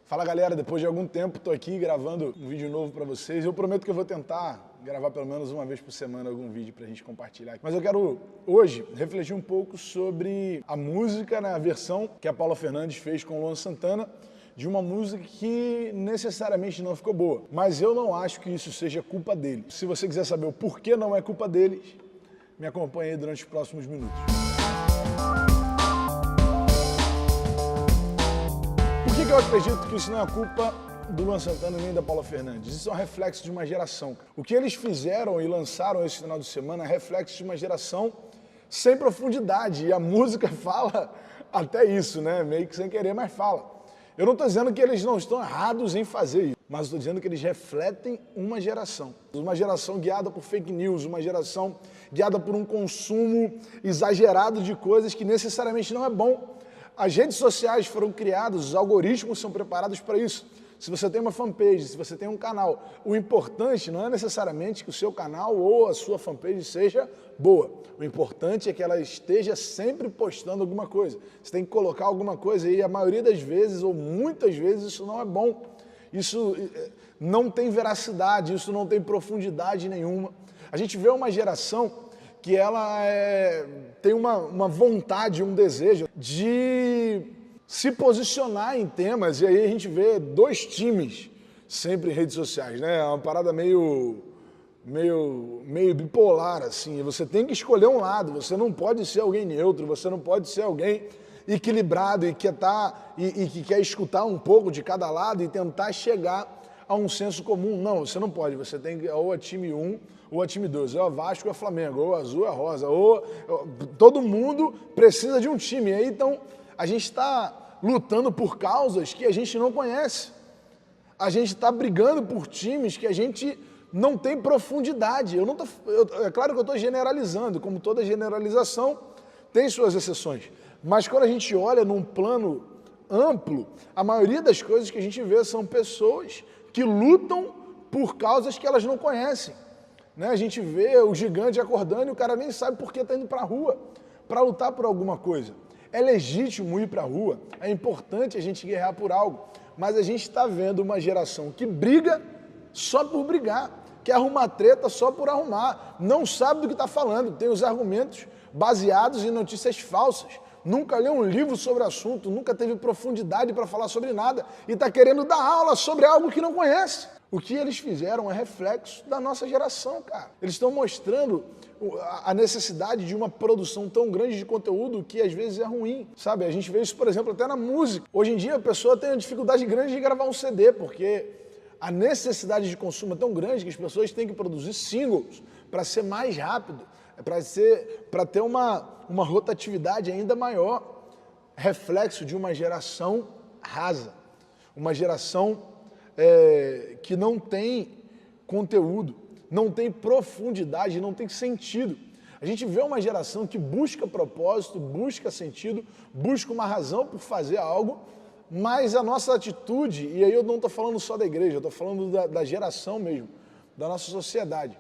Fala galera, depois de algum tempo estou aqui gravando um vídeo novo para vocês. Eu prometo que eu vou tentar gravar pelo menos uma vez por semana algum vídeo para a gente compartilhar. Mas eu quero hoje refletir um pouco sobre a música, né, a versão que a Paula Fernandes fez com o Luan Santana, de uma música que necessariamente não ficou boa. Mas eu não acho que isso seja culpa dele. Se você quiser saber o porquê não é culpa deles, me acompanhe aí durante os próximos minutos. Por que eu acredito que isso não é culpa do Luan Santana nem da Paula Fernandes? Isso é um reflexo de uma geração. O que eles fizeram e lançaram esse final de semana é reflexo de uma geração sem profundidade. E a música fala até isso, né? Meio que sem querer, mas fala. Eu não estou dizendo que eles não estão errados em fazer isso, mas estou dizendo que eles refletem uma geração. Uma geração guiada por fake news, uma geração guiada por um consumo exagerado de coisas que necessariamente não é bom. As redes sociais foram criadas, os algoritmos são preparados para isso. Se você tem uma fanpage, se você tem um canal, o importante não é necessariamente que o seu canal ou a sua fanpage seja boa. O importante é que ela esteja sempre postando alguma coisa. Você tem que colocar alguma coisa e a maioria das vezes, ou muitas vezes, isso não é bom. Isso não tem veracidade, isso não tem profundidade nenhuma. A gente vê uma geração que ela tem uma vontade, um desejo de se posicionar em temas, e aí a gente vê dois times sempre em redes sociais, né? É uma parada meio bipolar, assim. Você tem que escolher um lado, você não pode ser alguém neutro, você não pode ser alguém equilibrado e que quer escutar um pouco de cada lado e tentar chegar a um senso comum. Não, você não pode, você tem que ou a time 1 ou a time 2, ou a Vasco ou a Flamengo, ou a Azul ou a Rosa, todo mundo precisa de um time. E aí, então, a gente está lutando por causas que a gente não conhece. A gente está brigando por times que a gente não tem profundidade. É claro que eu estou generalizando, como toda generalização tem suas exceções. Mas quando a gente olha num plano amplo, a maioria das coisas que a gente vê são pessoas que lutam por causas que elas não conhecem. Né? A gente vê o gigante acordando e o cara nem sabe por que está indo para a rua, para lutar por alguma coisa. É legítimo ir para a rua, é importante a gente guerrear por algo, mas a gente está vendo uma geração que briga só por brigar, que arruma treta só por arrumar, não sabe do que está falando, tem os argumentos baseados em notícias falsas, nunca leu um livro sobre o assunto, nunca teve profundidade para falar sobre nada e está querendo dar aula sobre algo que não conhece. O que eles fizeram é reflexo da nossa geração, cara. Eles estão mostrando a necessidade de uma produção tão grande de conteúdo que às vezes é ruim, sabe? A gente vê isso, por exemplo, até na música. Hoje em dia a pessoa tem uma dificuldade grande de gravar um CD, porque a necessidade de consumo é tão grande que as pessoas têm que produzir singles para ser mais rápido, para ter uma rotatividade ainda maior. Reflexo de uma geração rasa, uma geração que não tem conteúdo, não tem profundidade, não tem sentido. A gente vê uma geração que busca propósito, busca sentido, busca uma razão por fazer algo, mas a nossa atitude, e aí eu não estou falando só da igreja, eu estou falando da geração mesmo, da nossa sociedade,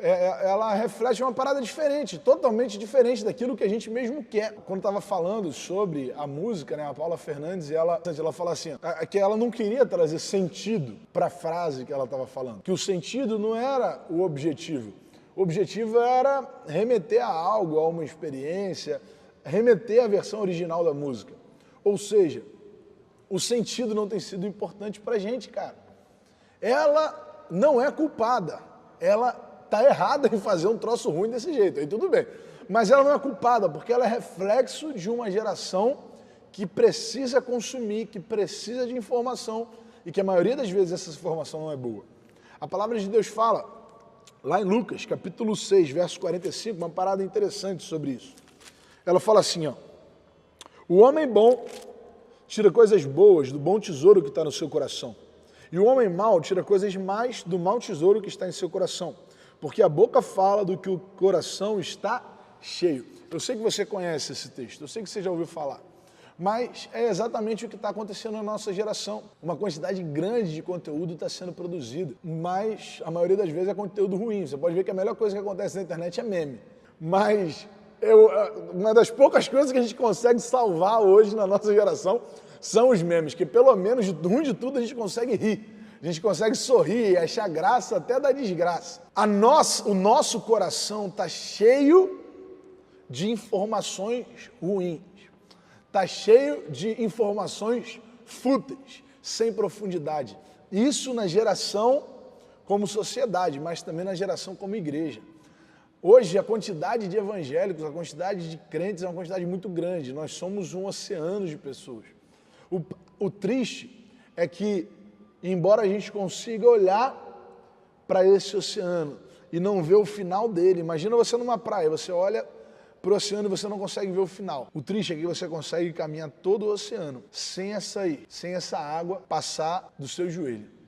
ela reflete uma parada diferente, totalmente diferente daquilo que a gente mesmo quer. Quando estava falando sobre a música, né, a Paula Fernandes, ela fala assim, que ela não queria trazer sentido para a frase que ela estava falando, que o sentido não era o objetivo era remeter a algo, a uma experiência, remeter à versão original da música. Ou seja, o sentido não tem sido importante para a gente, cara. Ela não é culpada, ela está errada em fazer um troço ruim desse jeito, aí tudo bem. Mas ela não é culpada, porque ela é reflexo de uma geração que precisa consumir, que precisa de informação e que a maioria das vezes essa informação não é boa. A palavra de Deus fala, lá em Lucas, capítulo 6, verso 45, uma parada interessante sobre isso. Ela fala assim, ó, o homem bom tira coisas boas do bom tesouro que está no seu coração, e o homem mau tira coisas más do mau tesouro que está em seu coração. Porque a boca fala do que o coração está cheio. Eu sei que você conhece esse texto, eu sei que você já ouviu falar, mas é exatamente o que está acontecendo na nossa geração. Uma quantidade grande de conteúdo está sendo produzido, mas a maioria das vezes é conteúdo ruim. Você pode ver que a melhor coisa que acontece na internet é meme. Mas uma das poucas coisas que a gente consegue salvar hoje na nossa geração são os memes, que pelo menos de ruim de tudo a gente consegue rir. A gente consegue sorrir e achar graça até da desgraça. O nosso coração está cheio de informações ruins. Está cheio de informações fúteis, sem profundidade. Isso na geração como sociedade, mas também na geração como igreja. Hoje a quantidade de evangélicos, a quantidade de crentes é uma quantidade muito grande. Nós somos um oceano de pessoas. O triste é que, embora a gente consiga olhar para esse oceano e não ver o final dele, imagina você numa praia, você olha para o oceano e você não consegue ver o final. O triste é que você consegue caminhar todo o oceano sem essa água passar do seu joelho.